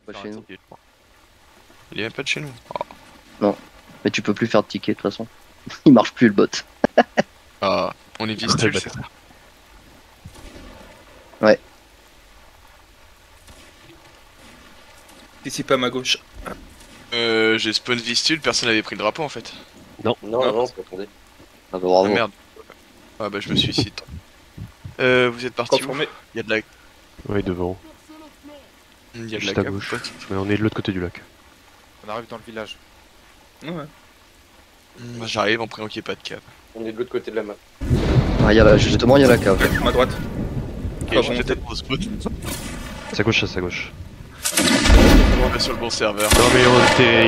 Pas Faire chez un nous. ticket, je crois. Il est même pas de chez nous. Oh. Non. Mais tu peux plus faire de ticket de toute façon. Il marche plus le bot. Ah, on est vistule, Ouais, c'est ça. Ouais. Ici pas à ma gauche. J'ai spawn vistule, personne n'avait pris le drapeau en fait. Non, Ah. non, c'est pas attendez. Ah bah bravo. Ah merde. Ah bah je me suicide. Vous êtes parti où? Conformé. Il y a de la... Oui, devant. Il y a de Juste la à cave, gauche. pote. Mais on est de l'autre côté du lac. On arrive dans le village. Ouais. J'arrive en priant qu'il n'y ait pas de cave. On est de l'autre côté de la map. Ah, justement, il y a la cave. À ma droite. Ok, Ah je bon. vais peut-être pour spawn. À sa gauche, à sa gauche. On va sur le bon serveur. Non, mais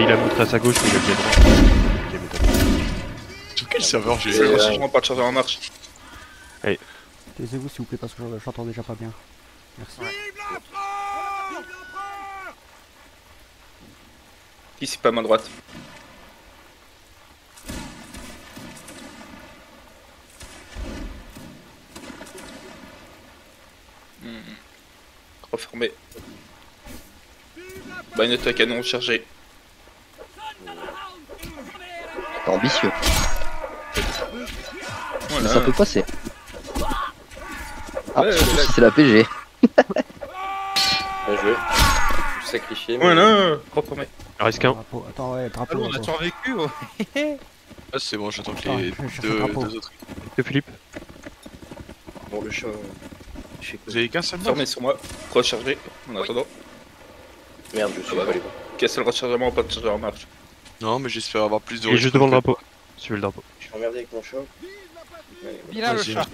il a montré à sa gauche, mais il a dit à droite. Ok, mais t'as- Sur quel serveur j'ai C'est le eu rechargement, pas de chargeur en marche. Taisez-vous s'il vous plaît parce que j'entends déjà pas bien. Merci. Ici pas à ma droite. Reformé. Bagnette à canon chargé. C'est ambitieux. Voilà. Ça peut passer. Ah, Ouais, surtout là- si c'est la PG. Bien joué. Je suis sacrifié. Voilà. Reformé. Reste qu'un. Drapeau. Attends, ouais, drapeau. Allô, on a drapeau. survécu. Oh. Ah c'est bon, j'attends que Attends, les je cherche deux, le drapeau. deux autres. Que Philippe. Bon, le chat. Vous avez qu'un seul mort? Fermé sur moi. Rechargé. En attendant. Merde, je suis Ah bah pas allé non. Casser le rechargement, pas de chargeur en marche. Non mais j'espère avoir plus de Il est juste devant le respawn. drapeau. Suivez le drapeau. Je suis emmerdé avec mon chat. Viens le Vas-y. chat.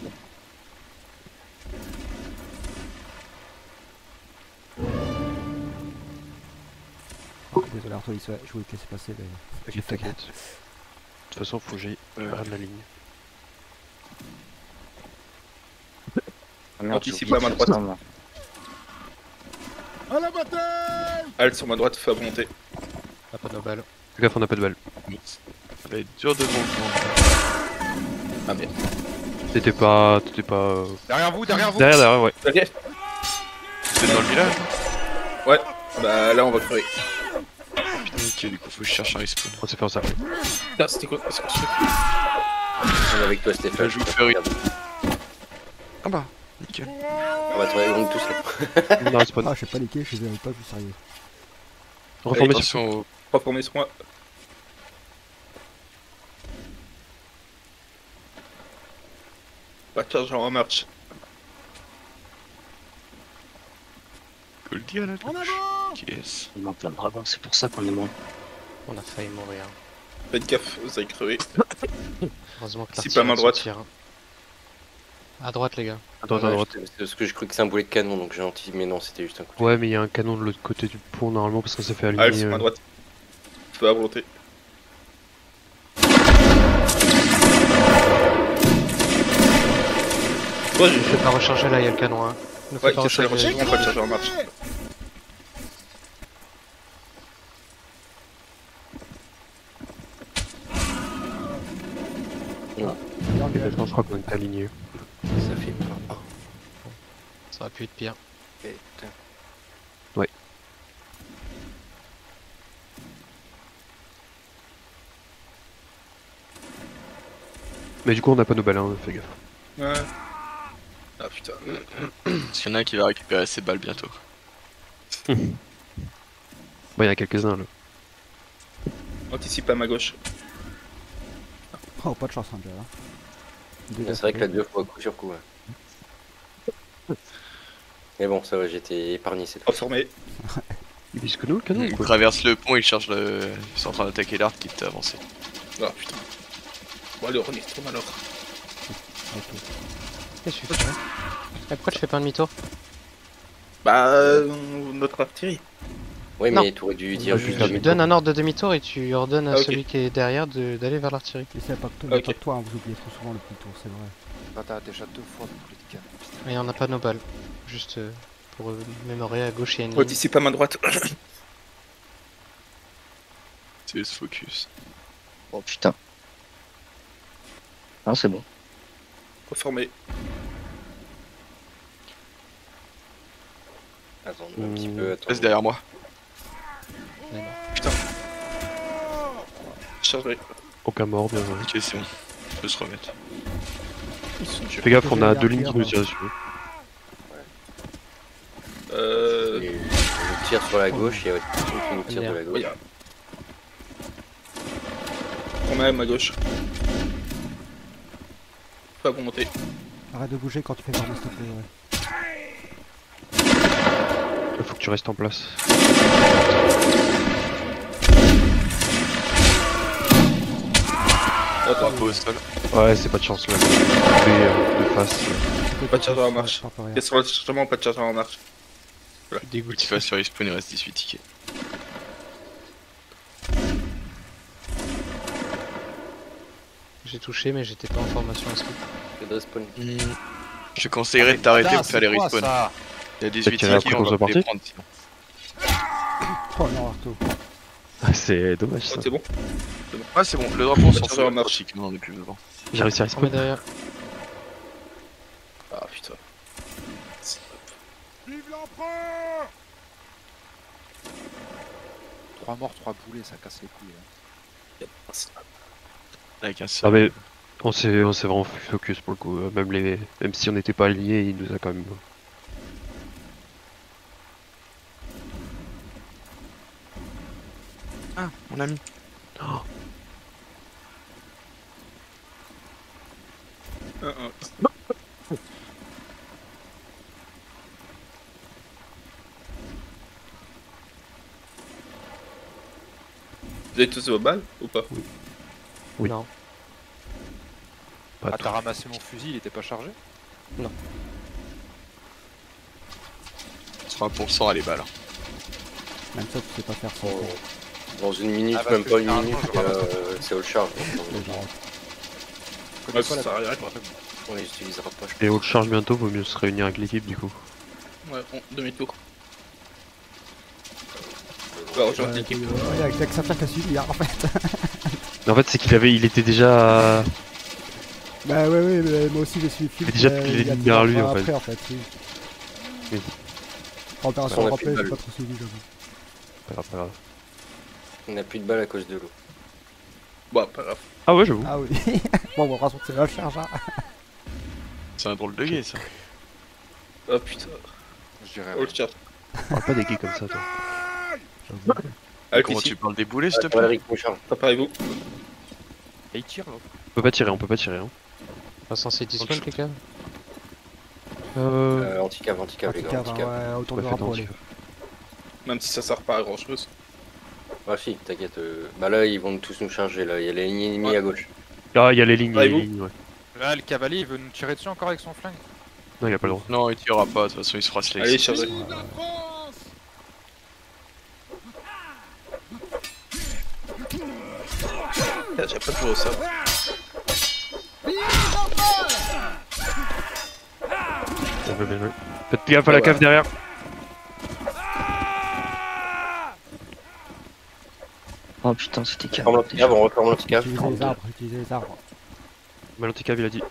Désolé Arthur, je voulais te laisser passer. Mais... T'inquiète, t'inquiète. De toute façon, faut que j'aille vers la ligne. Ah, merde, Ici, j'ai pas à ma oublié droite. ça, moi. Halte sur ma droite, fais monter. T'as pas de balles. Fais gaffe, on a pas de balles. Ça va être dur de bon. Ah merde. T'étais pas. Derrière vous, derrière vous. Derrière, ouais. Ok. Vous êtes dans le village? Bah là, on va crever. Putain, ok, du coup faut que je cherche un respawn. On s'est fait encercler. Putain, c'était quoi ce truc? On est avec toi, Stéphane. Je vous fais rire. Ah bah, nickel. On va travailler donc tous là. On a respawn. Ah, j'ai paniqué, je les avais pas vus sérieux. Reformé sur. Attention au... Reformé sur moi. Pas de chargeur en marche. Goldie à la touche. Yes. Il manque plein de dragons, c'est pour ça qu'on est moins. On a failli mourir. Faites gaffe, vous allez crever. Heureusement que Si l'artillerie pas à ma droite. se tire. À droite, les gars. À droite, à droite. C'est parce que j'ai cru que c'est un boulet de canon, donc j'ai anticipé, mais non, c'était juste un coup. Ouais, mais il y a un canon de l'autre côté du pont normalement parce qu'on s'est fait Halte aligner. sur ma droite. Feu à volonté. Toi, Ne fais pas recharger là, il y a le canon. Hein. Ne fais Ouais, pas casser le recharger. rechargement, pas de chargeur en marche. Je crois qu'on est aligné. Ça fait peur. Ça aurait pu être pire. Putain. Mais du coup, on a pas nos balles, hein, fais gaffe. Ouais. Ah putain. Parce qu'il y en a un qui va récupérer ses balles bientôt. Bon, il y en a quelques-uns là. Anticipe à ma gauche. Oh, pas de chance, hein, déjà. Là. C'est vrai que la 2 fois coup sur coup. Ouais. Mais bon, ça va, j'étais épargné cette fois. Reformé. Il vise que nous le canon ou Il quoi? traverse le pont, il charge le... Ils sont en train d'attaquer l'arc qui t'a avancé. Ah putain. Bon allez, on y retourne alors. Qu'est-ce que tu fais? Pourquoi tu fais pas un demi-tour? Bah, notre artillerie. Oui, Non. mais tu aurais dû dire juste Tu donnes un ordre de demi-tour et tu ordonnes à Ah, ok. celui qui est derrière d'aller vers l'artillerie. Et c'est pas que Ok. pas que toi, hein, vous oubliez trop souvent le petit tour, c'est vrai. Bah t'as déjà 2 fois de plus de canon. Et on n'a pas nos balles. Juste pour mémorer, à gauche il y a une ligne. Anticipe à ma droite. C'est ce focus. Oh putain. Ah, c'est bon. Reformé. Attends, un petit peu, attends. Reste derrière moi. chargé. Aucun mort, bien joué. Ok, c'est bon. On peut se remettre. Ils sont durs. Fais gaffe, on a deux lignes qui nous tirent dessus. Et je tire sur la gauche et il y a autre personne qui nous tire de la gauche. Regarde. On a même à gauche. Pas bon monter. Arrête de bouger quand tu fais farmer, s'il te plaît. Ouais. Il faut que tu restes en place. Attends, Drapeau au sol. Ouais, c'est pas de chance là. De face. pas de chargeur en marche. Pas pour rien. Et sur le chargement, pas de chargeur en marche. Petit face sur respawn, il reste 18 tickets. J'ai touché, mais j'étais pas en formation inscrite. C'est de spawn. Je conseillerais de t'arrêter pour faire les quoi, respawns. ça Il y a 18 tiré tickets, après on qu'on va soit pas les parti prendre sinon. Oh non, Arto. C'est dommage ça. C'est bon. Ah, c'est bon, le drapeau on s'en chargeur en fout. marche. Chic, non, on est plus devant. J'ai réussi à On met respawn. derrière. Ah putain. Vive l'empereur! 3 morts, 3 boulets, ça casse les couilles. Hein. Avec un Ah seul. mais on s'est vraiment focus pour le coup. Même si on n'était pas alignés, il nous a quand même. Ah, mon ami. Vous avez tous vos balles ou pas? Oui. Non. Pas Ah, trop. t'as ramassé mon fusil, il était pas chargé? 3% à les balles. Même ça, tu sais pas faire ça. Dans une minute, Ah, parce même que pas une généralement, minute, je ramasse c'est all charge. Donc, Je connais Ouais, pas ça la sert à rien. on les utilisera pas. Et haute charge bientôt, vaut mieux se réunir avec l'équipe du coup. Ouais, demi-tour. Bah, rejoindre l'équipe. Ouais, avec Xavier qui a suivi hier en fait. Mais en fait, c'est il était déjà. Bah ouais, mais moi aussi j'ai suivi Phil. Mais déjà depuis les lignes derrière lui, en fait. Après, en fait, oui. Oui. En opération On a rappelée, plus de j'ai balles. pas trop suivi, j'avoue. Pas grave, pas grave. On n'a plus de balles à cause de l'eau. Bah, pas grave. Ah ouais, j'avoue. Ah oui. Bon, de toute façon, c'est la charge. Hein. C'est un drôle de gay ça. Oh putain. Je dirais. Oh le chat. Parle pas des gays comme ça, toi. J'avoue. Avec Comment ici, tu parles des boulets s'il te plaît? Valéric Mouchard. préparez-vous. Et il tire là. On peut pas tirer, on peut pas tirer. Hein. Pas censé disponible, les gars. Anticave, anticave, les gars, Anticave, anticave. ouais, autour Ouais, du faites rapport, allez. attention. Même si ça sert pas à grand chose. Ah si, t'inquiète. Bah là, ils vont tous nous charger là. Il y a les lignes ennemies Ouais. à gauche. Ah, il y a les lignes, il y a les Allez-vous. lignes, ouais. Là, le cavalier, il veut nous tirer dessus encore avec son flingue. Non, il a pas le droit. Non, il tirera pas, de toute façon il se fera slice. Allez, chargez. Ah, j'ai pas toujours ça. Bien joué, bien joué. Faites gaffe à la cave derrière. Oh putain, c'était Reforme calme. l'anticave, on reforme l'anticave. Utilisez les arbres, utilisez les arbres. Malanticave, il a dit.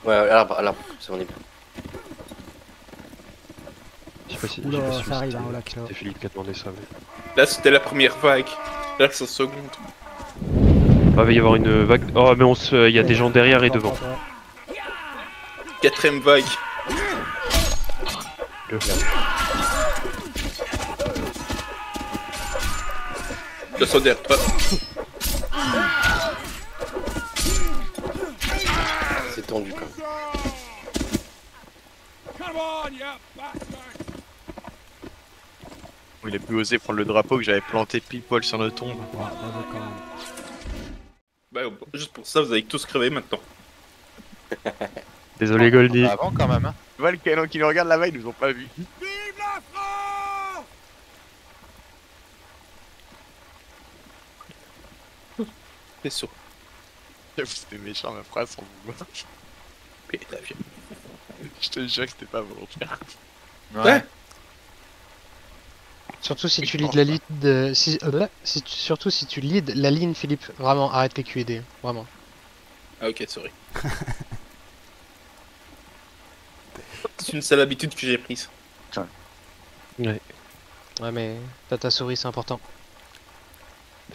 Ouais, à l'arbre, c'est on est bien. Je sais pas si. Oula, je sais pas si ça arrive, c'était- hein, au lac, là. C'était Philippe qui a demandé ça. Mais... Là, c'était la première vague. Là, c'est la seconde. Ah, il va y avoir une vague. Oh, mais il y a des gens derrière et devant. Quatrième vague. Le- Le saut d'air. C'est tendu quand même. Il a pu oser prendre le drapeau que j'avais planté pile poil sur notre tombe. Ouais, bravo quand même. Bah, juste pour ça, vous allez tous crever maintenant. Désolé, Goldie. Bah, avant quand même, hein. Tu vois le canon qui nous regarde là-bas, ils nous ont pas vus. C'est sûr. C'était méchant ma phrase, on vous voit. Putain, vieux. Je te jure que c'était pas volontaire. Ouais. Surtout si tu leads la ligne de... Surtout si tu leads la ligne, Philippe. Vraiment, arrête les QED. Vraiment. Ah, ok, sorry. C'est une sale habitude que j'ai prise. Ouais, mais t'as ta souris, c'est important.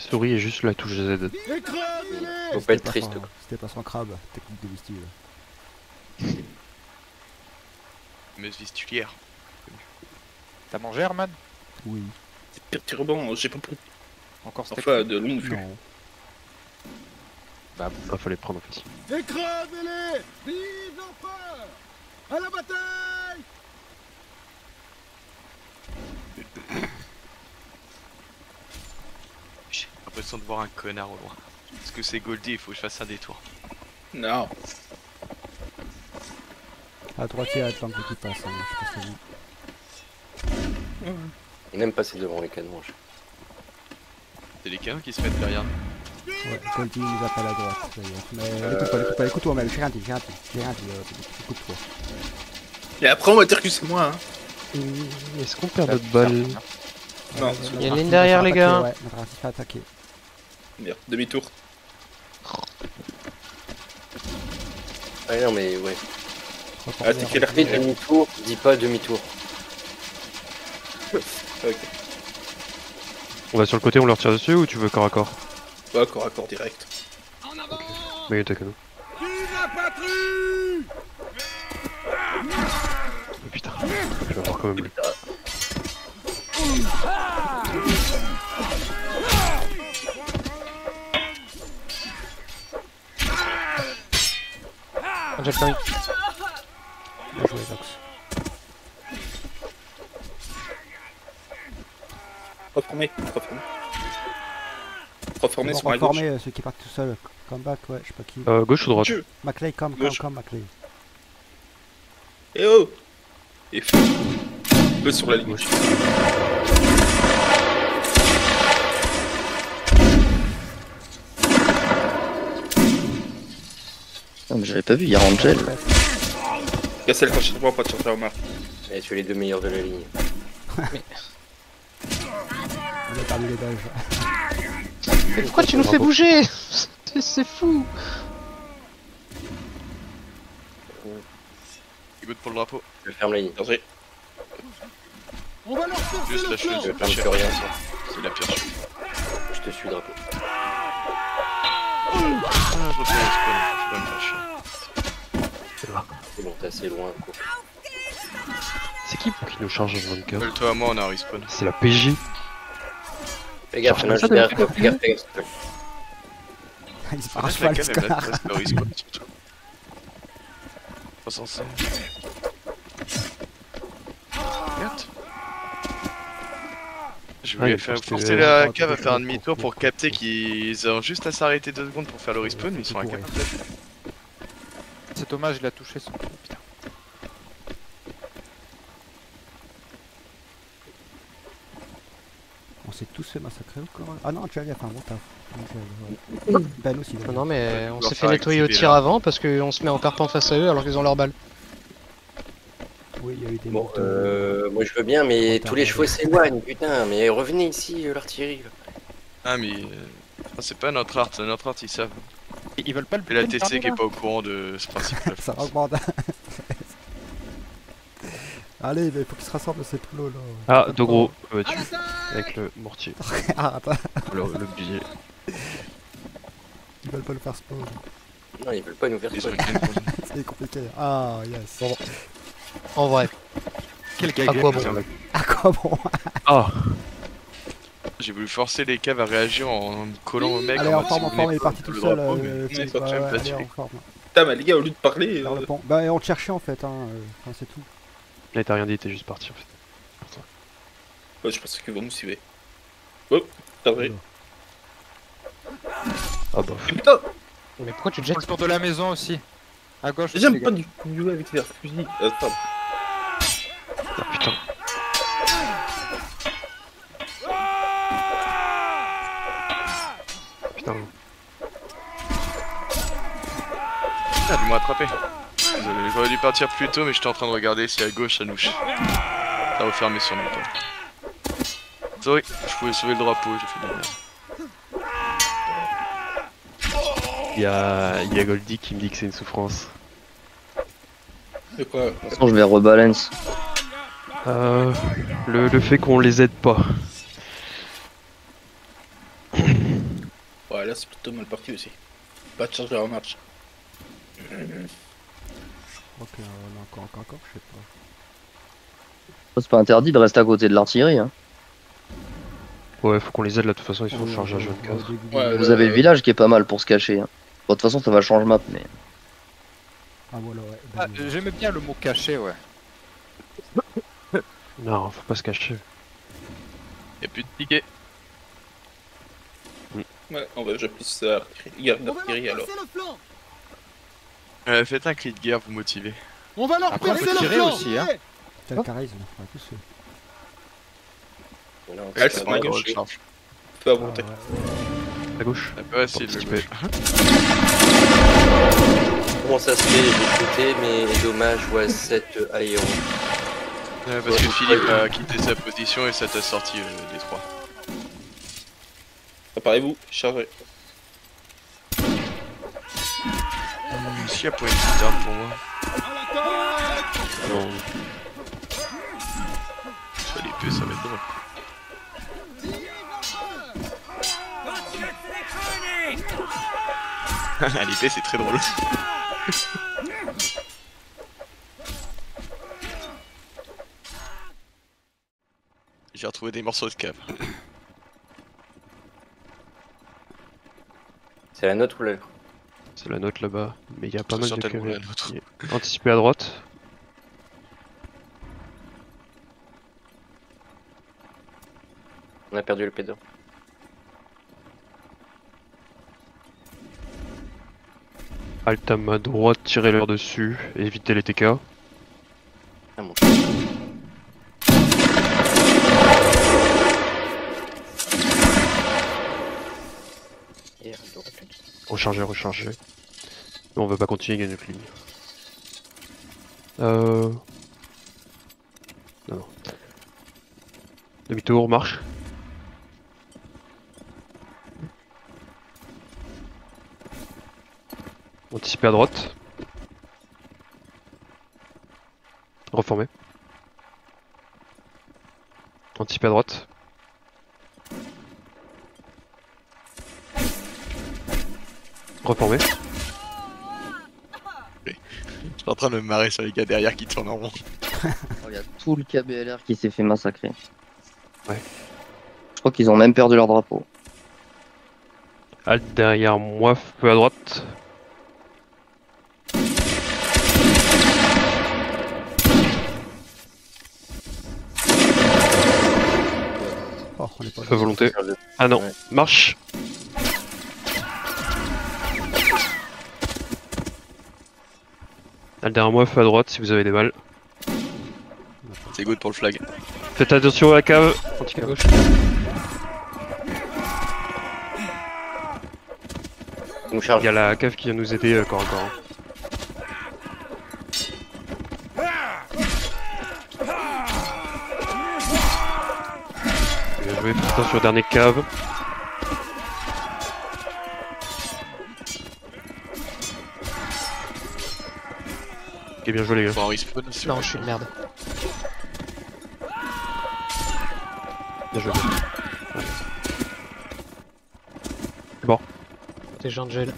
Souris et juste la touche Z. Faut pas être triste. C'était pas sans crabe, technique de vestibule. Meuse vistilière. T'as mangé, Herman? Oui. C'est perturbant, j'ai pas pris. Encore steak? Enfin, de longue vue. Non. Bah, Ah, fallait prendre en fait. Écrasez-les! Vive l'empereur! À la bataille! J'ai l'impression de voir un connard au loin. Parce que c'est Goldie, il faut que je fasse un détour. Non. À droite et à l'angle qui passe, hein, je sais pas si vous. On aime passer devant les canons. C'est les canons qui se mettent derrière. Ouais, Goldie nous appelle à droite d'ailleurs. Mais écoute pas, écoute-toi, mais j'ai rien dit, écoute-toi. Et après, on va dire que c'est moi. Hein. Est-ce qu'on perd notre balle? Non, Il y a une ligne derrière, les gars. Ouais, notre artiste a attaqué. merde, demi-tour. Ah non, mais ouais. Ah, t'es quelle heure? Fais demi-tour, dis pas demi-tour. Ok. On va sur le côté, on leur tire dessus ou tu veux corps à corps? Ouais, corps à corps direct. Mais t'as que nous. Vive la patrie! Oh, putain, je vais avoir quand même le. J'ai le Bien joué, Vox. Reformé, reformé. Reformé Bon, sur ma gauche. reformer ceux qui partent tout seuls. Comeback, ouais, je sais pas qui. Gauche ou droite? Dieu. Maclay, come, Gauche. Maclay. Eh oh! Et feu. Feu sur la ligne. Non, mais j'avais pas vu, il y a Angel. Cassez le franchissement, pas de chanter au marque. Et tu es les deux meilleurs de la ligne. On a perdu les dages. Mais pourquoi tu nous fais bouger? C'est fou. Il goûte pour le drapeau. Je ferme la ligne. Danger. On va leur percer Juste le la flanc! chose, Je ferme plus rien, ça. c'est la pire chose. Je te suis, drapeau. Ah, je reprends le spawn, je peux pas me faire chier. C'est bon, t'es assez loin. Quoi. C'est qui pour qui nous charge en 24? Colle-toi à moi, on a un respawn. C'est la PJ. Fais gaffe, Genre, là, ça je derrière toi. Fais gaffe, s'il te plaît. Il se Faut part à mettre la cheval, cam ce et mettre connard. presque le respawn surtout. 305. Merde. Je Ah, voulais il faut que forcer tu- la Oh, cave à tu faire un cours, demi-tour cours, pour cours, capter cours. qu'ils ont juste à s'arrêter 2 secondes pour faire le respawn, mais ils sont Cours, incapables de le faire. c'est dommage, il a touché son trou, putain. On s'est tous fait massacrer ou quoi? Ah non, Angel, il a fait un bon taf. Angel, ouais. Ben aussi, Non, d'ailleurs. non, mais on Leur s'est fait faire nettoyer au activer, tir là. avant parce qu'on se met en partant face à eux alors qu'ils ont leur balle. Oui, il y a eu des Bon, motos. moi je veux bien, mais Attends, tous les ouais. chevaux s'éloignent, putain. Mais revenez ici, l'artillerie. là. Ah, mais c'est pas notre art, ils savent. Ils veulent pas le Et la buter, le TC qui est dernier, pas au courant de ce principe-là. Ça augmente. Allez, mais faut qu'ils se rassemblent ces plots là. Ah, de gros, tu avec le mortier. Ah, attends, Le billet. ils veulent pas le faire spawn. Non, ils veulent pas nous faire Ils spawn. ont une C'est compliqué. Ah, yes. En vrai. Quel À gag. quoi bon? Ah, comment? Ah, J'ai voulu forcer les caves à réagir en me collant au mec. Allez, en en forme, il est parti tout le seul. drapeau, mais c'est c'est pas ouais, très allez, facile. en forme. Putain, mais les gars, au lieu de parler. Vers le pont. Bah, on te cherchait en fait, hein. Enfin, c'est tout. là t'as rien dit, t'es juste parti en fait. Ouais, je pensais que vous me suivez. Oh, danger. Ah bah, Et putain, Mais pourquoi tu te Pour jettes? le tour de la maison aussi. À gauche. aussi, j'aime les pas gars. du jouer avec les fusils. Attends. ah, putain. Putain. Ah, ils m'ont attrapé. Désolé, j'aurais dû partir plus tôt, mais j'étais en train de regarder si à gauche ça nous. Ça refermé sur nous. Sorry, je pouvais sauver le drapeau, j'ai fait de la merde. Il y a Goldie qui me dit que c'est une souffrance. De quoi? De toute façon, je vais rebalance. Le fait qu'on les aide pas. là c'est plutôt mal parti aussi. Pas de chargeur en marche. Ok, encore, je sais pas. C'est pas interdit de rester à côté de l'artillerie. Hein. Ouais, faut qu'on les aide là, de toute façon, ils sont chargés à Ouais, 24. Ouais, Vous avez le village qui est pas mal pour se cacher. Hein. Bon, de toute façon, ça va changer map, mais. Ah voilà, ouais. Ah, j'aimais bien le mot caché, ouais. Non, faut pas se cacher. Y'a plus de tickets. Ouais, on va jouer plus d'artillerie alors. Faites un cri de guerre, vous motivez. On va leur Après, on percer peut le tirer flanc. aussi, hein. T'as le charisme, ouais, tous ceux. Non, Elle c'est se pas prend la mal. gauche. recharge. Faut Ah, avancer. ouais. À gauche. On peut essayer de le Participer. Comment ça se fait? J'ai shooté, mais dommage, ouais, 7 aérons. Parce que Philippe a quitté sa position et ça t'a sorti les 3. Préparez-vous, chargez. S'il y a pas une petite arme pour moi. Non. Ça l'épée, ça va être drôle. L'épée, c'est très drôle. J'ai retrouvé des morceaux de cave. C'est la note ou la... C'est la note là-bas. Mais il y a pas C'est mal de certainement cavés. la nôtre. Anticiper à droite. On a perdu le pédant. Alt à ma droite, tirez leur dessus. Évitez les TK. Ah bon. Rechargez, rechargez. Mais on veut pas continuer à gagner notre ligne. Non. Demi-tour, marche. Anticiper à droite. Reformer. Anticiper à droite. Reformer. Je suis en train de me marrer sur les gars derrière qui tournent en rond. Il y a tout le KBLR qui s'est fait massacrer. Ouais. Je crois qu'ils ont même perdu leur drapeau. Alt derrière moi, feu à droite. Oh, on est pas Feu volonté. Ah non, Ouais. marche. Alt derrière moi, feu à droite si vous avez des balles. C'est good pour le flag. Faites attention à la cave. À gauche. Nous charge. Il y a la cave qui vient nous aider corps à corps. Bien joué, faites attention au dernier cave. Ok, bien joué les gars. Faut un respawn. Non, je suis une merde. Bien joué. T'es Angel.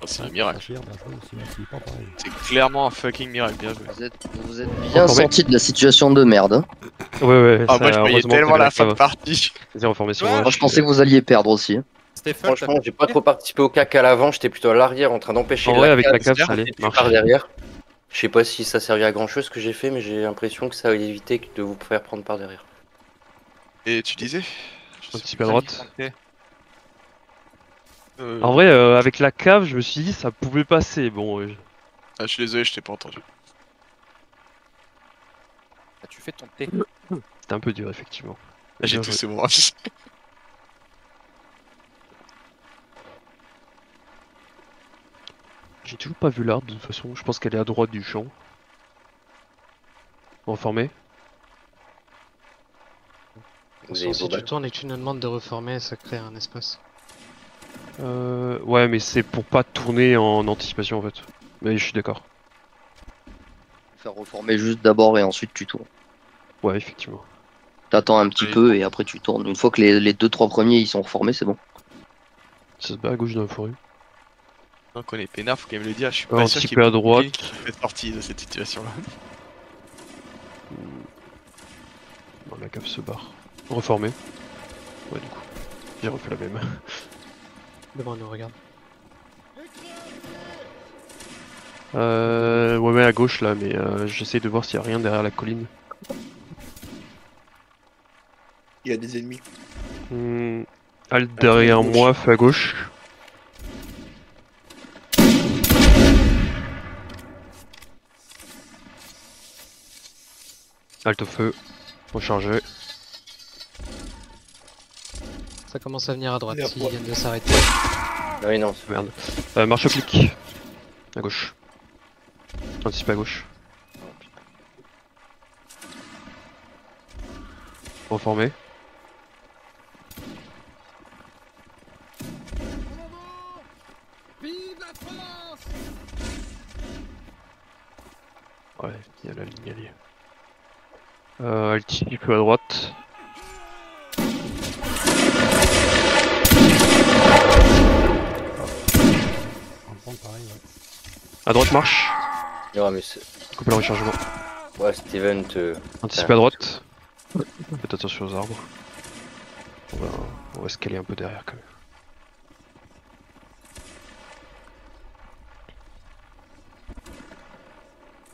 Oh, c'est un miracle. Bien joué aussi, mais c'est pas pareil. C'est clairement un fucking miracle, bien joué. Vous êtes bien Reformé. sorti de la situation de merde. Hein. Ouais, Ah, moi je voyais heureusement que tellement t'avais la fin de cave. partie. Vas-y, reformation. Ouais, Moi, je pensais que vous alliez perdre aussi. hein. Stéphane, Franchement, j'ai pas trop participé au cac à l'avant, j'étais plutôt à l'arrière en train d'empêcher En vrai, avec la cave, ça allait. et puis Marche. par derrière. Je sais pas si ça servait à grand chose ce que j'ai fait, mais j'ai l'impression que ça a évité de vous faire prendre par derrière. Et tu disais Anticiper à droite. Euh, En vrai, avec la cave, je me suis dit ça pouvait passer. Bon, Ah, je suis désolé, je t'ai pas entendu. tu fais ton thé. c'était un peu dur, effectivement. Ah, j'ai Bien joué. toussé moi. J'ai toujours pas vu l'arbre de toute façon. Je pense qu'elle est à droite du champ. Reformé. Vous Attention, avez si vos tu balles. tournes et que tu nous demandes de reformer, ça crée un espace. Ouais, mais c'est pour pas tourner en anticipation en fait. Mais je suis d'accord. Faire reformer juste d'abord et ensuite tu tournes. Ouais, effectivement. T'attends un petit Oui. peu et après tu tournes. Une fois que les 2-3 premiers ils sont reformés, c'est bon. Ça se bat à gauche dans la forêt. Donc on est peinard, faut quand même le dire. Je suis Ouais, pas sûr qu'il y anticiper ait à beaucoup de droite. lignes qui fait partie de cette situation-là. Bon, la cave se barre. Reformé. Ouais, du coup. J'ai refait la même. Devant nous, regarde. Ouais, mais à gauche là, mais j'essaie de voir s'il y a rien derrière la colline. Il y a des ennemis. Halt derrière à gauche. moi, feu à gauche. Halt au feu. Recharger. Ça commence à venir à droite, Il est à s'ils droite. viennent de s'arrêter. Ah oui, non. Merde. Marche au clic. À gauche. Anticipe à gauche. Reformé. Vive la France! Ouais, il y a la ligne alliée. Alti, feu à droite. On prend pareil, ouais. À droite, marche. Ouais, mais c'est... Couper le rechargement. Ouais, Steven te... Anticiper à droite. Faites attention aux arbres. On va se caler un peu derrière quand même.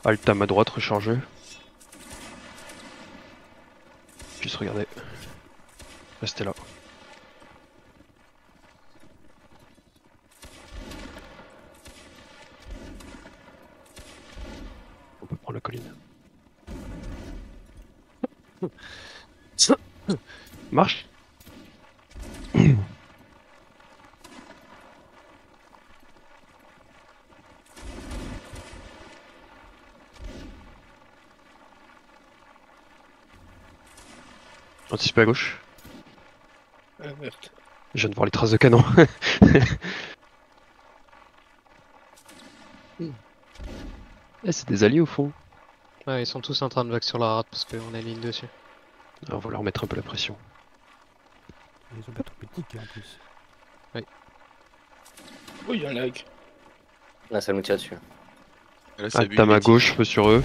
Alt à ma droite, recharger. Juste regarder. Restez là. On peut prendre la colline. Marche. Anticiper à gauche. Ah merde. Je viens de voir les traces de canon. Eh, c'est des alliés au fond. Ouais, ils sont tous en train de vague sur la rate parce qu'on a une ligne dessus. Ah, on va leur mettre un peu la pression. Ils ont pas tout petit en plus. Oh, il y a un lag. Là, ça nous tire dessus. Et là, ça Alt à ma gauche, feu sur eux.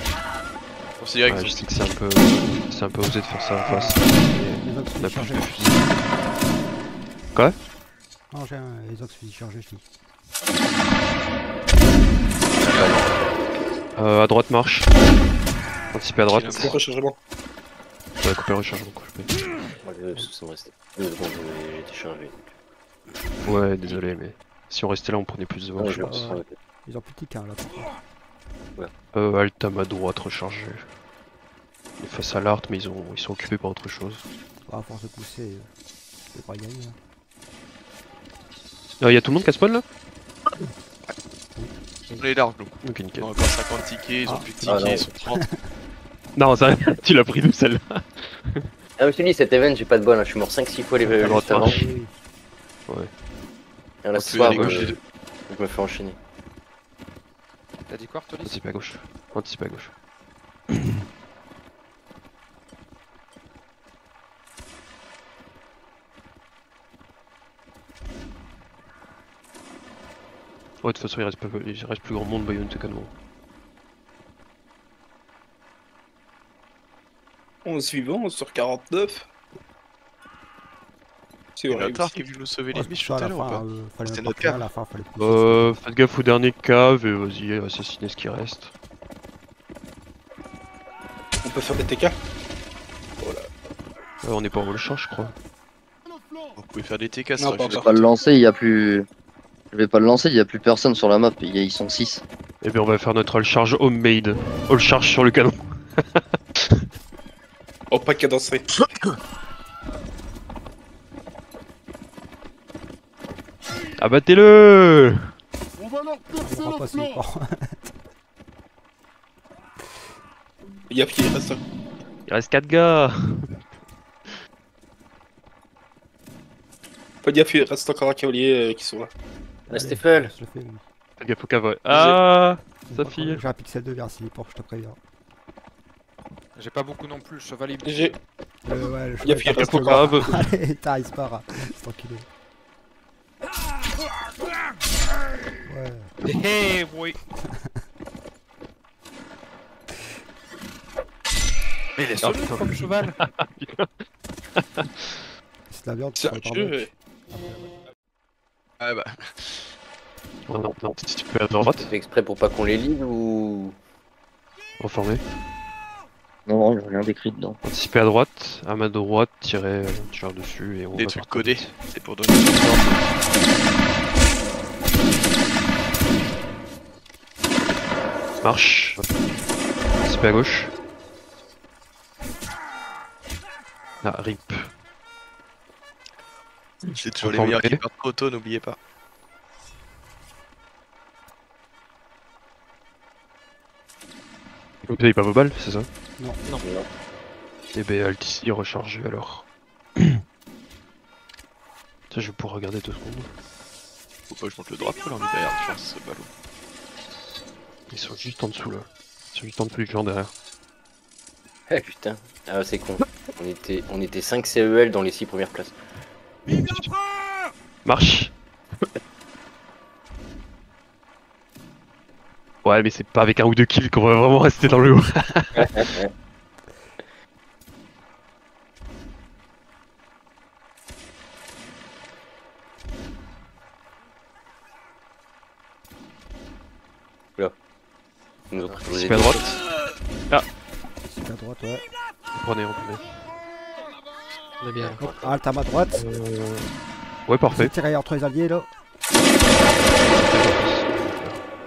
Considérez Ouais, qu'ils je sont sais que c'est un peu osé de faire ça en face. Les ox On a fusil plus chargé. de fusil. Quoi? Non, j'ai un les ox fusil chargé, je dis. À droite, marche. Anticiper à droite. C'est le rechargement. On va couper le rechargement quoi, je peux. Ouais, désolé, parce que ça me restait 2 secondes, j'ai été chargé. Ouais, désolé, mais si on restait là, on prenait plus de vent, Ouais, je je pense. pense. Ils ont plus petit qu'un là par contre. Alt à ma droite, recharger. On est face à l'art, mais ils sont occupés par autre chose. À force de pousser, c'est pas gagner. Y a tout le monde qui a spawn là? On est large, nous. Ok, nickel. On a encore 50 tickets, ils ont plus de tickets, non. ils sont 30. Non, ça, tu l'as pris d'où celle-là? Ah, mais je te dis, cet event, j'ai pas de bol, hein. Je suis mort 5-6 fois les droite juste avant. marche. Oui, oui. Et là, On ce peut soir, aller gauche, les deux. je me fais enchaîner. T'as dit quoi, Artolis? Anticiper à gauche. Anticiper à gauche. Ouais, de toute façon, il reste plus grand monde, Bayonne, c'est canon. 11 vivants sur 49. C'est Il y a horrible. Tar qui est venu nous sauver les Ouais, biches c'est tout ça, à à la l'heure ou fin, pas? fallait C'était même notre pas cas. à la fin, fallait pousser. Faites gaffe aux derniers caves et vas-y, assassinez ce qui reste. On peut faire des TK. On est pas en charge, je crois. Vous pouvez faire des TK, ça Non, aurait pas fait Je vais encore. pas le lancer, il y a plus. Je vais pas le lancer, il y a plus personne sur la map, ils sont 6. Et bien, on va faire notre all charge homemade. All charge sur le canon. Oh, pas cadencé. Abattez-le! On va leur percer On va le pas flanc! si Il y a qui reste. Il reste 4 gars. Pas de gaffe, il reste encore un cavalier qui sont là. Ah, Stéphane! Je le fais, oui. Faites gaffe aux caves, ouais. Ah! Bon, Sophie. J'ai un pixel de vers s'il porte, je te préviens. J'ai pas beaucoup non plus, chevalier. J'ai Ouais, le Il y a cheval, plus il rien passe grave. Allez, putain, il se barre. C'est enculé. Ouais. Hé, oui. Mais laisse-le, le cheval. C'est de la viande, C'est tu un parles jeu. Ah bah. Non, non, non, si tu peux à droite, Tu fais exprès pour pas qu'on les lead ou. reformer. Non, il n'y a rien d'écrit dedans. Anticiper à droite, à ma droite, tirer, tire dessus et on Des va trucs partir codés, vite. c'est pour donner du Marche. Anticiper à gauche. Ah, rip. C'est toujours les Reformer. meilleurs qui partent trop tôt, n'oubliez pas. Vous n'avez pas vos balles, c'est ça? Non. Non. Eh ben, alt ici, recharger alors. Ça, je vais pouvoir regarder 2 secondes. Faut pas que je monte le drapeau là, on est derrière, je pense, ce ballon. Ils sont juste en dessous là. Ils sont juste en dessous du clan derrière. Ah putain. Ah, c'est con. On était 5 CEL dans les 6 premières places. Marche. Ouais, mais c'est pas avec un ou 2 kills qu'on va vraiment rester dans le haut. Ils nous ont proposé Anticiper à droite. C'est à droite, ouais. Reprenez. On est bien. Hop, halte à ma droite. Ouais, parfait. Tiré entre les alliés là.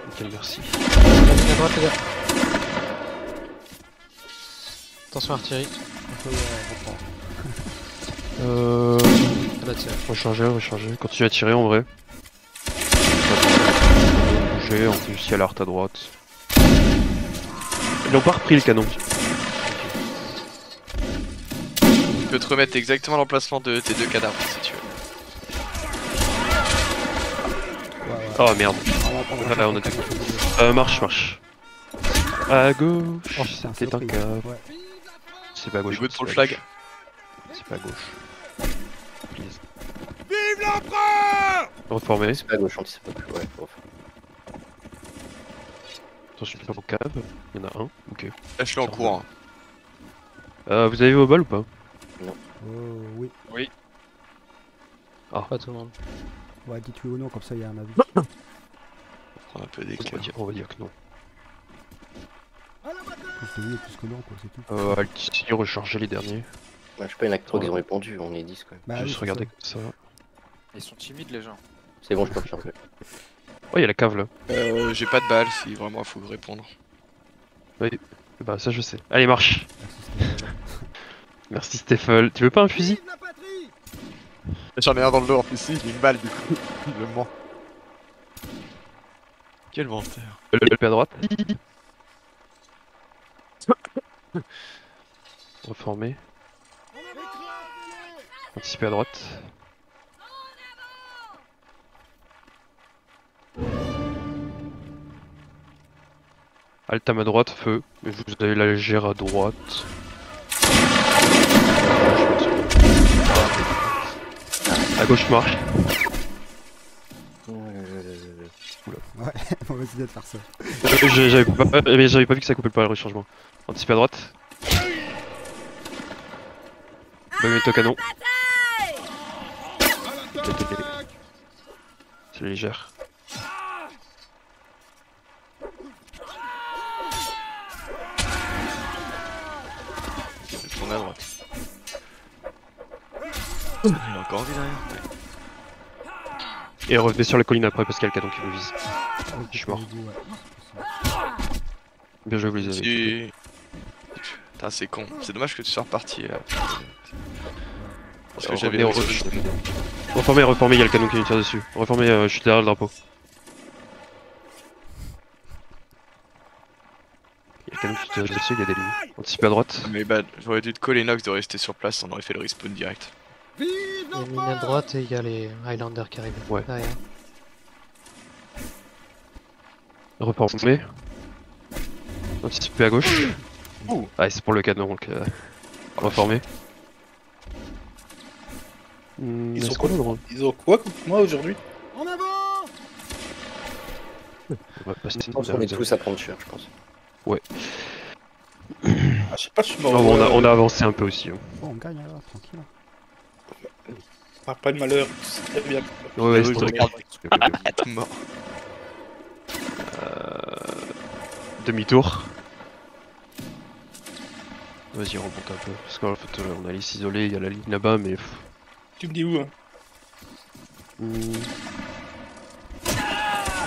Nickel, merci. À droite, les gars. Attention artillerie. Ah bah tiens. Recharger. Continuez à tirer en vrai. Bouger, en plus il y a l'art à droite. Ils n'ont pas repris le canon. Tu peux te remettre exactement l'emplacement de tes 2 cadavres si tu veux. Oh merde. Voilà, on a deux. Marche. À gauche. Oh putain, C'était un surprise. cave. Ouais. C'est pas à gauche. C'est good pour le c'est pas à flag. gauche. C'est pas à gauche. Please. Vive l'empereur! Reformer. C'est pas à gauche, anticipe pas. Ouais, faut refaire. Attention, pas au cave. Il y en a un. Ok. Lâche-le en courant. Vous avez vos balles ou pas? Oui. Pas tout le monde. Ouais, dites oui ou non, comme ça il y a un avis. Prends un peu d'éclat. On va dire que non. Plus de oui et plus que non, quoi, c'est tout. Alt ici, recharger les derniers. Ouais, je sais pas, il y en a que 3 qui ont répondu, on est 10 quand même. Bah, oui, Juste c'est regarder ça. comme ça. Ils sont timides les gens. C'est bon, je peux recharger. Oh, il y a la cave là. J'ai pas de balles si vraiment il faut répondre. Bah, ça je sais. Allez, marche. Merci, c'était- Merci Stéphane. Tu veux pas un fusil? Vive la patrie! J'en ai un dans le dos en plus, il a une balle du coup. Il me ment. Quel menteur. Le à droite. Reformer. Anticiper à droite. Alt à ma droite, feu. Et vous avez la légère à droite. À gauche marche. Ouais, mauvaise idée de faire ça. J'avais pas vu que ça coupait le rechargement. Anticiper à droite. Baguette au canon. C'est légère. Je vais tourner à droite. Il a encore envie derrière. Et revenez sur la colline après parce qu'il y a le canon qui me vise. Je suis mort. Ouais. Bien joué, vous les avez. Tu... Putain, c'est con. C'est dommage que tu sois reparti là. Parce que j'avais Reformez, il y a le canon qui nous tire dessus. Reformez, je suis derrière le drapeau. Il y a le canon qui tire dessus, il y a des lignes. Anticiper à droite. Mais bah, j'aurais dû te coller Nox de rester sur place, on aurait fait le respawn direct. Vive Il y a une ligne à l'empereur! droite et il y a les Highlanders qui arrivent. Ouais. Derrière. Reformez. Anticiper à gauche. Ah, c'est pour le canon donc. Reformez. Ils est-ce ont qu'on quoi a le droit Ils ont quoi contre moi aujourd'hui? En avant! On va passer Je pense qu'on est tous à prendre cher, je pense. Ah, je sais pas, je suis mort. Non, on a avancé un peu aussi. Hein. Bon, on gagne alors, tranquille. Pas de malheur, c'est très bien. Ouais, je c'est regarde. tranquille. T'es mort. Demi-tour. Vas-y, remonte un peu. Parce qu'en fait, on allait s'isoler, il y a la ligne là-bas, mais... Tu me dis où hein?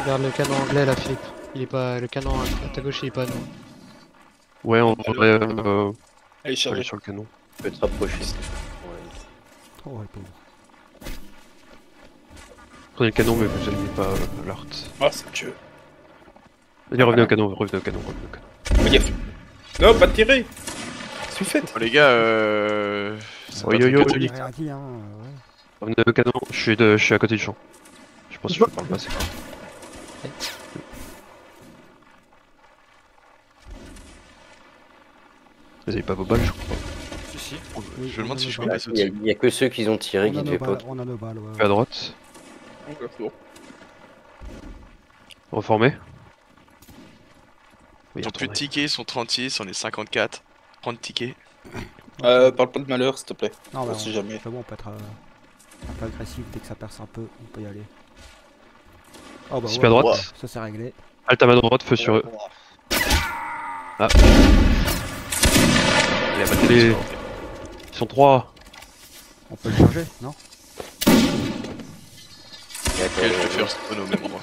Regarde le canon anglais là, Philippe. Il est pas. Le canon à ta gauche, il est pas à nous. Ouais, on devrait Allez, aller chargez. sur le canon. Tu peux te rapprocher. Oh, ouais, pauvre. Prenez le canon, mais vous allumez pas l'art. Ah, c'est Dieu. Vas-y, revenez au canon, revenez au canon, revenez au canon. Fais gaffe. Non, pas de tirer. C'est fait. Oh, les gars, c'est pas Oui, très oui, oui. catholique. Rien dit, hein, ouais. Revenez au canon, je suis à côté du champ. Je pense que je parle pas, c'est quoi. Vous avez pas vos balles, je crois. Si, si. Oui, Je me demande on a si nos je balles. peux passer au-dessus. Il y a que ceux qui ont tiré On qui a devaient nos pas. balles, on a nos balles, ouais. À droite, reformé. Oui, Ils ont plus de attendez. tickets, ils sont 36, on est 54. 30 tickets. Parle pas de malheur, s'il te plaît. Non, mais On sait jamais. c'est bon, on peut être un peu agressif dès que ça perce un peu, on peut y aller. Oh bah Super à droite. ça c'est réglé. Alt à ma droite, feu sur eux. Ah. Allez, ils sont 3. On peut le charger, non? Ok, je vais faire spawn au même endroit.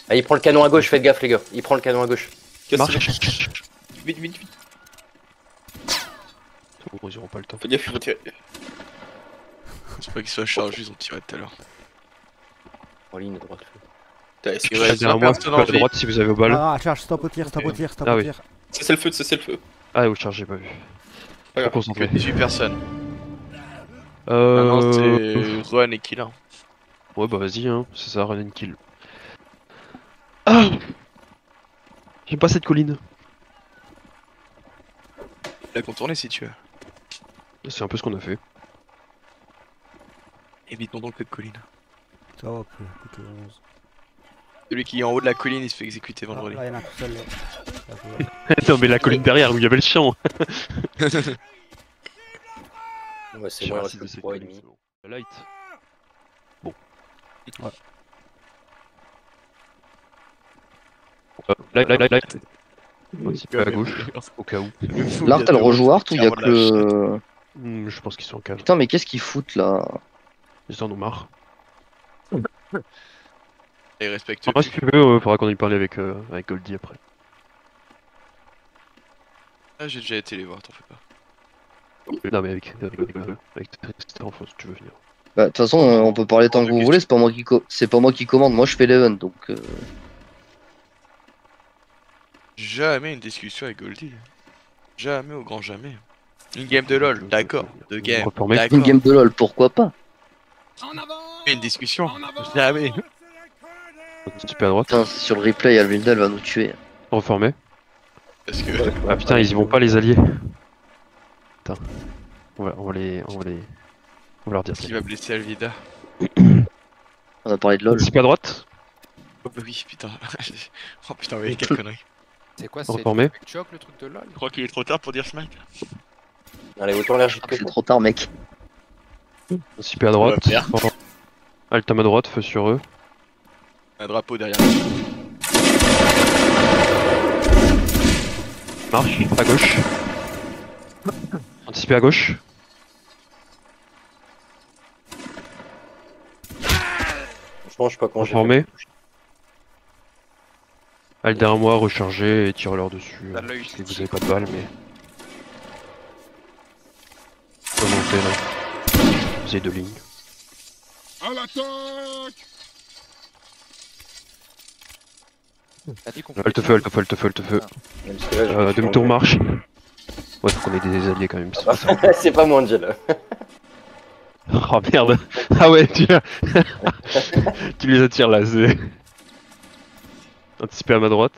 Ah, il prend le canon à gauche, faites gaffe les gars. Il prend le canon à gauche. Marche. Vite, vite, vite. Bon, ils auront pas le temps. Fais gaffe, il faut tirer. C'est pas qu'ils soient chargés, ils ont tiré tout à l'heure. En ligne droite. Putain, est-ce que- Il reste Derrière moi, personne à en vie. droite si vous avez vos balles. Ah, charge, stop au tir, stop au tir, stop Ah au oui. tir. C'est le feu, c'est le feu. Ah, vous chargez, pas vu. Pas grave. Trop concentré. 18 personnes. Maintenant, Euh... c'est Rohan et Killer. Ouais, bah vas-y, hein. C'est ça, run and kill. Ah, j'aime pas cette colline. La contourner si tu veux. C'est un peu ce qu'on a fait. Évitons donc cette colline. Ça va, plus que 11. Celui qui est en haut de la colline, il se fait exécuter Ah, vendredi. là, il y en a un tout seul. Là. Non, mais la colline derrière où il y avait le champ. Ouais, c'est moi, il reste que 3,5. Light. Bon. Ouais. Light. Un petit peu à gauche, au cas où. L'art, elle rejoue Art ou il y a que le. Je pense qu'ils sont en cave. Putain, mais qu'est-ce qu'ils foutent là? Ils en ont marre. Et respecte Moi, si tu veux, faudra qu'on y parle avec Goldie après. Ah, j'ai déjà été les voir, t'en fais pas. Non, mais avec Tristan, si tu veux venir. Bah, de toute façon, on peut parler tant que vous voulez, c'est pas moi qui commande, moi je fais l'event donc. Jamais une discussion avec Goldie. Jamais au grand jamais. Une game de LoL, d'accord. Deux games, Reformé. Une d'accord. game de LoL, pourquoi pas? En avant! Une discussion, En avant! jamais. Super à droite. Putain, sur le replay, Alvindel va nous tuer. Reformé. Parce que Ah putain, ils y vont pas les alliés. Putain. On va leur dire. qui va blesser Alvida. On a parlé de LoL. Super à droite. Oh bah oui, putain. Oh putain, mais quelle connerie. C'est quoi, c'est Reformé. le choc le truc de LoL? Je crois qu'il est trop tard pour dire Smite. Allez, autant l'énergie que C'est trop tard, mec. Super à droite. Ouais, merde. Alt à ma droite, feu sur eux. Un drapeau derrière. Marche, à gauche. Anticipé à gauche. Franchement, je sais pas comment j'ai Reformé. fait. Alt derrière moi, recharger et tirer leur dessus. T'as l'œil Si vous avez pas de balles, mais. Faut monter là. Vous avez deux lignes. À l'attaque! T'as dit qu'on Alt feu. Même parce que là, je- Demi-tour marche. Ouais, faut qu'on ait des alliés quand même. c'est pas ça. C'est pas moi, Angel. Oh merde. Ah ouais, tu les attires là, c'est. Anticipé à ma droite.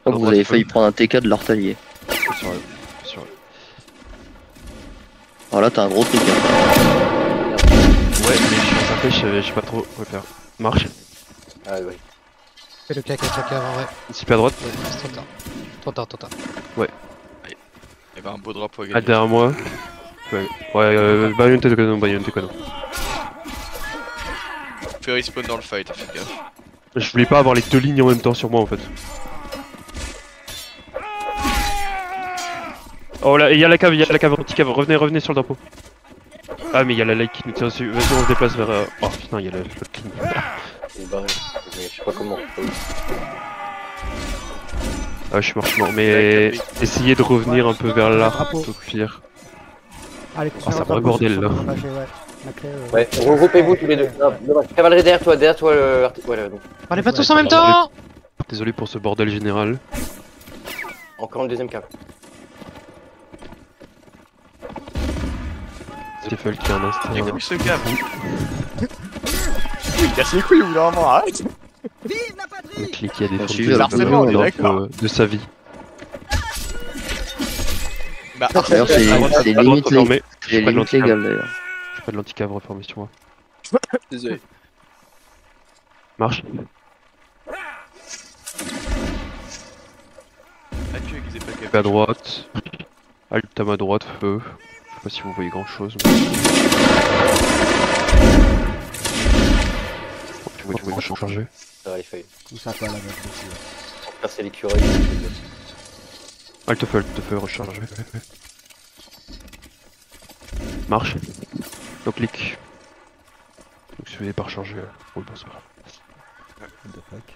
Donc vous avez failli prendre un TK de l'Artalier. Sur eux. Alors là, t'as un gros truc. Hein. Ouais, mais je suis en pêche, je sais pas trop quoi faire. Marche. Ah ouais. Fais le cac avec la cave en vrai. Petit peu à droite. Ouais, c'est trop tard. Trop tard, trop tard. Il y avait un beau drapeau à Ah, gagner. derrière moi. Ouais, Bayon Tekano, Bayon Tekano. Fais respawn dans le fight, fais gaffe. Je voulais pas avoir les deux lignes en même temps sur moi en fait. Oh là, il y a la cave, anti-cave, revenez sur le drapeau. Ah mais il y a la light qui nous tire dessus, vas-y on se déplace vers... Oh putain, il y a l'autre ligne. Il est barré. Je sais pas comment. Ah je suis mort, mais essayez de revenir un peu vers là, Drapeau. plutôt que fuir. Allez, Ah, c'est un vrai bordel, là. Ouais, regroupez-vous tous les deux. Cavalerie derrière toi le... Voilà, donc. Parlez pas tous en même temps. Désolé pour ce bordel général. Encore une deuxième cave. Stifle qui a un instinct. Il y a que ce gars. Il casse les couilles au bout d'un moment, arrête. Un clic qui a des suivi fonds harcèlement, on est d'accord. de sa vie. Bah, D'ailleurs, c'est limite reformé. légal d'ailleurs. Je fais pas de l'anti-cave reformé sur moi. Désolé. Marche. Accueil qu'ils aient pas À droite. Alt à ma droite, feu. Je sais pas si vous voyez grand chose. Tu vois, changer. Ça va les feuilles. Où ça peut la mettre dessus. Pour percer l'écureuil. Alt feu, recharge. Marche. Donc clic. Donc si vous n'avez pas rechargé, bon c'est pas grave. What the fuck.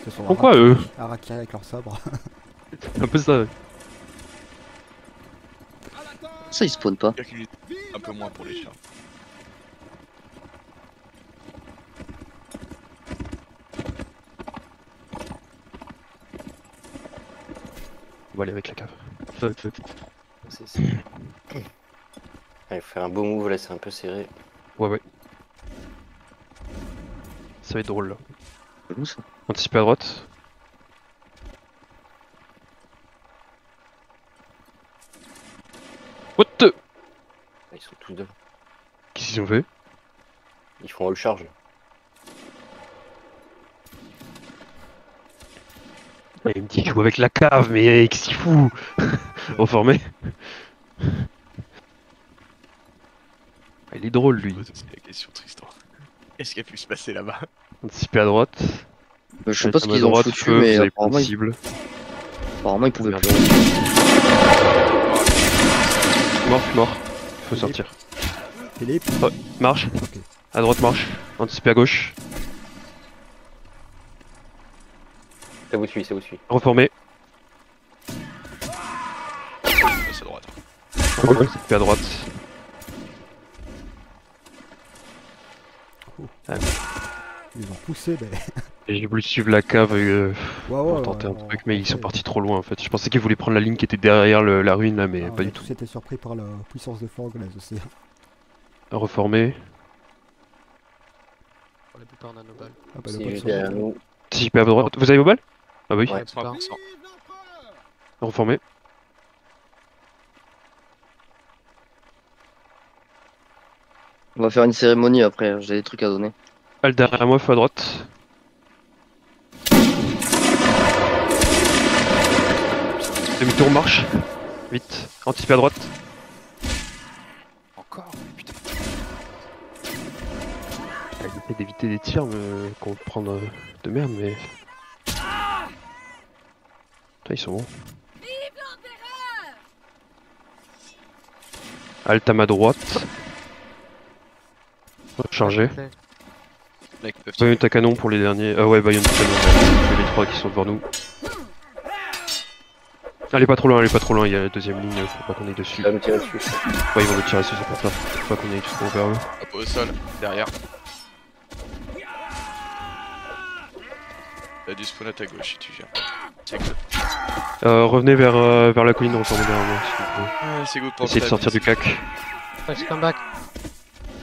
Ce sont Pourquoi eux? Araki avec leur sabre. Un peu ça. Ça, il spawn pas. un peu moins pour les chiens. On va aller avec la cave. C'est ça. Il faut faire un beau move là, c'est un peu serré. Ouais. Ça va être drôle là. C'est où ça? Anticiper à droite. What the... Ils sont tous deux. Qu'est-ce qu'ils ont fait? Ils font all charge. Il me dit joue avec la cave, mais qu'est-ce qu'il fout? Reformé. Il est drôle lui. C'est la question Tristan. Qu'est-ce qui a pu se passer là-bas? Anticiper à droite. Je sais pas ce qu'ils ont droite, foutu, feu, mais vous avez apparemment, cible. apparemment ils pouvaient Merde. plus. Mort. Faut sortir. Philippe. Marche. Ok. À droite marche. Anticiper à gauche. Ça vous suit. Reformé. C'est droite. Anticiper à droite. Ils ont poussé des. Et j'ai voulu suivre la cave pour tenter un ouais, truc, mais ils sont ouais. partis trop loin en fait. Je pensais qu'ils voulaient prendre la ligne qui était derrière la ruine là, mais Ah, pas on du a tout. tous été surpris par la puissance de feu anglaise aussi. Reformé. Pour la plupart on a nos balles. Ah bah, le Si pote juste derrière nous. Anticiper à droite. Vous avez vos balles? Ah bah oui. Ouais. 100%. Reformé. On va faire une cérémonie après, j'ai des trucs à donner. Balle derrière moi, feu à droite. Demi-tour marche. Vite. Anticiper à droite. Encore? Putain. Éviter d'éviter des tirs qu'on peut prendre de merde, mais. Putain, ils sont bons. Alt à ma droite. Recharger. Mec, ils peuvent Bayon à canon pour les derniers. Ouais, Bayon à canon. Les trois qui sont devant nous. Allez pas trop loin, il y a la deuxième ligne, faut pas qu'on aille dessus. Il va me tirer dessus. Ouais, ils vont me tirer dessus, c'est pour ça. Faut pas qu'on aille trop vers eux. Hop, au sol, derrière. T'as du spawn à ta gauche si tu viens. C'est good. Revenez vers la colline, retournez derrière moi, s'il vous plaît. Ah, c'est good pour Essayez de sortir du cac. Nice, come back.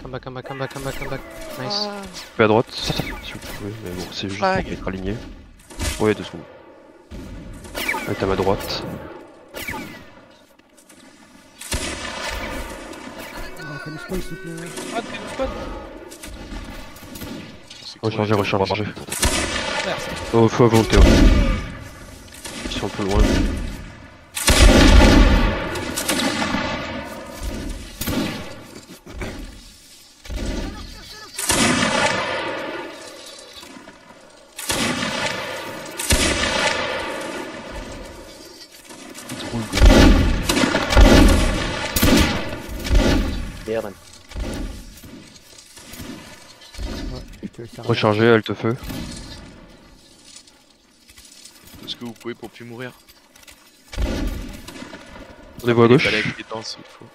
Come back. Nice. Fais à droite, si vous pouvez, mais bon, c'est juste pour être aligné. Ouais, 2 secondes. Alt à ma droite. Comme spawn, s'il te plaît. Recharger, recharger. Oh, faut à volonté, ouais. Ils sont un peu loin. Merde. Recharger, halte feu. Tout ce que vous pouvez pour plus mourir. On est à gauche. Pas la guidance, il faut.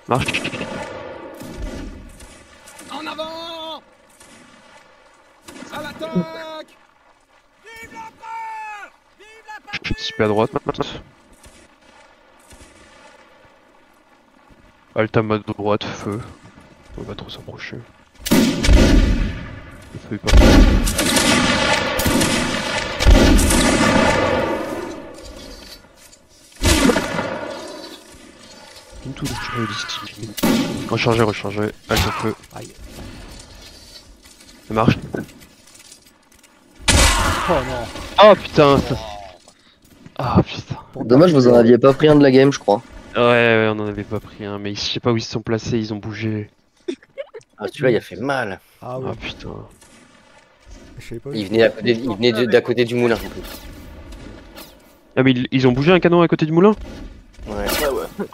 Marche. En avant! À l'attaque! Vive l'empereur! Vive la patrie! Super à droite maintenant. Halte à mode droite, feu. On va trop s'approcher. Le feu est pas. Tout le recharger, recharger, halte au feu. Aïe. Ça marche. Oh non. Oh putain. Ah putain. Dommage, vous en aviez pas pris un de la game, je crois. Ouais, on en avait pas pris un, mais je sais pas où ils se sont placés, ils ont bougé. Ah, celui-là, il a fait mal. Ah ouais. Ah putain. Je sais pas. Il venait d'à côté du moulin. En plus. Ah mais ils ont bougé un canon à côté du moulin? Ouais.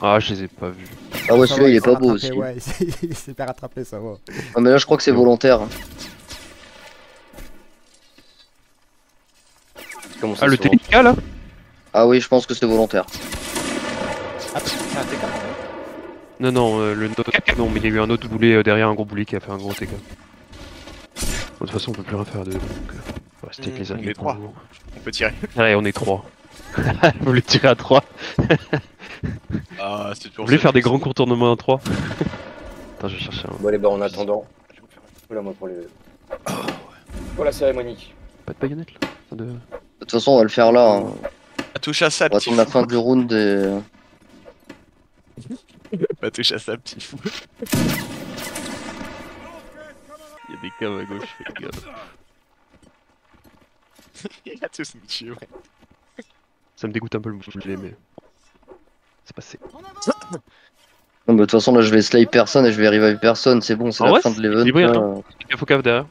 Ah je les ai pas vus. Ah ouais, Ça celui-là va, il est s'est pas beau rattrapé, aussi. Ouais, il s'est fait rattraper, ça va. Ah, mais là je crois que c'est volontaire. Comment ça, Ah le souvent TK là? Ah oui, je pense que c'est volontaire. Ah, c'est un TK pareil. Non non, le non mais il y a eu un autre boulet derrière un gros boulet qui a fait un gros TK. Bon, de toute façon on peut plus rien faire de donc on va rester avec les On alliés est pour trois. le moment. On peut tirer. Ouais on est 3. Vous voulez tirer à 3? Ah, c'est Vous toujours voulez ça, faire des toujours grands contournements à 3? Attends je vais chercher un... Bon, les bas en attendant. Voilà, moi pour le. Pour la cérémonie. Pas de baïonnette là? De... De toute façon, on va le faire là. Hein. ça. Touche à ça, On va petit attendre la fou. fin du round et. Pas touche à ça, petit fou. Il y a des caves à gauche, fais gaffe. Il a tous me tuer, ouais. Ça me dégoûte un peu le boulet mais... C'est passé. Non, mais de toute façon, là je vais slay personne et je vais revive personne. C'est bon, c'est Ah la ouais, fin de c'est l'event. équilibré, là. hein. Faut cave derrière.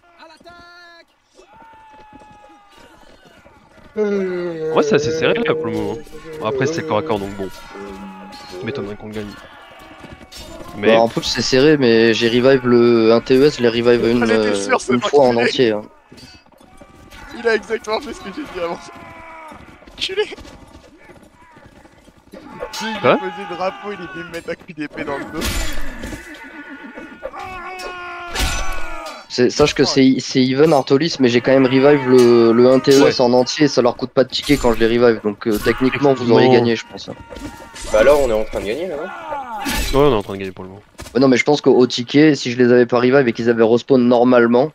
Ouais c'est assez serré là pour le moment. Bon, après c'est le corps à corps donc bon. Je m'étonnerais qu'on gagne. Mais Bah, en plus, c'est serré, mais j'ai revive le 1 TES, je l'ai revive une, J'en étais sûr, c'est une moi fois qui en l'ai. entier. Hein. Il a exactement fait ce que j'ai dit avant. Culé. Il Quoi faisait le drapeau, il est venu me mettre un coup d'épée dans le dos. Sache que c'est even Artolis, mais j'ai quand même revive le 1 TES Ouais. en entier, ça leur coûte pas de ticket quand je les revive, donc techniquement vous auriez Effectivement. gagné, je pense. Bah alors, on est en train de gagner là, non? ouais on est en train de gagner pour le moment. Ouais, non, mais je pense qu'au ticket, si je les avais pas revive et qu'ils avaient respawn normalement,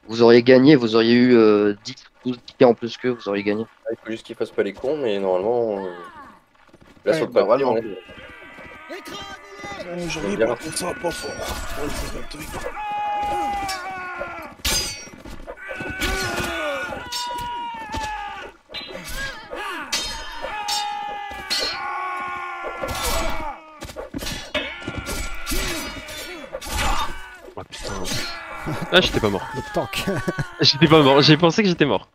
vous auriez gagné, vous auriez eu 10 12 tickets en plus qu'eux, vous auriez gagné. Il faut juste qu'ils fassent pas les cons, mais normalement. Là, Ouais, sur le pas normalement. vraiment. J'aurais bien. pas fait ça pas fort. On le fait le truc. Ah putain. Ah j'étais pas mort. Le tank. J'étais pas mort, j'ai pensé que j'étais mort.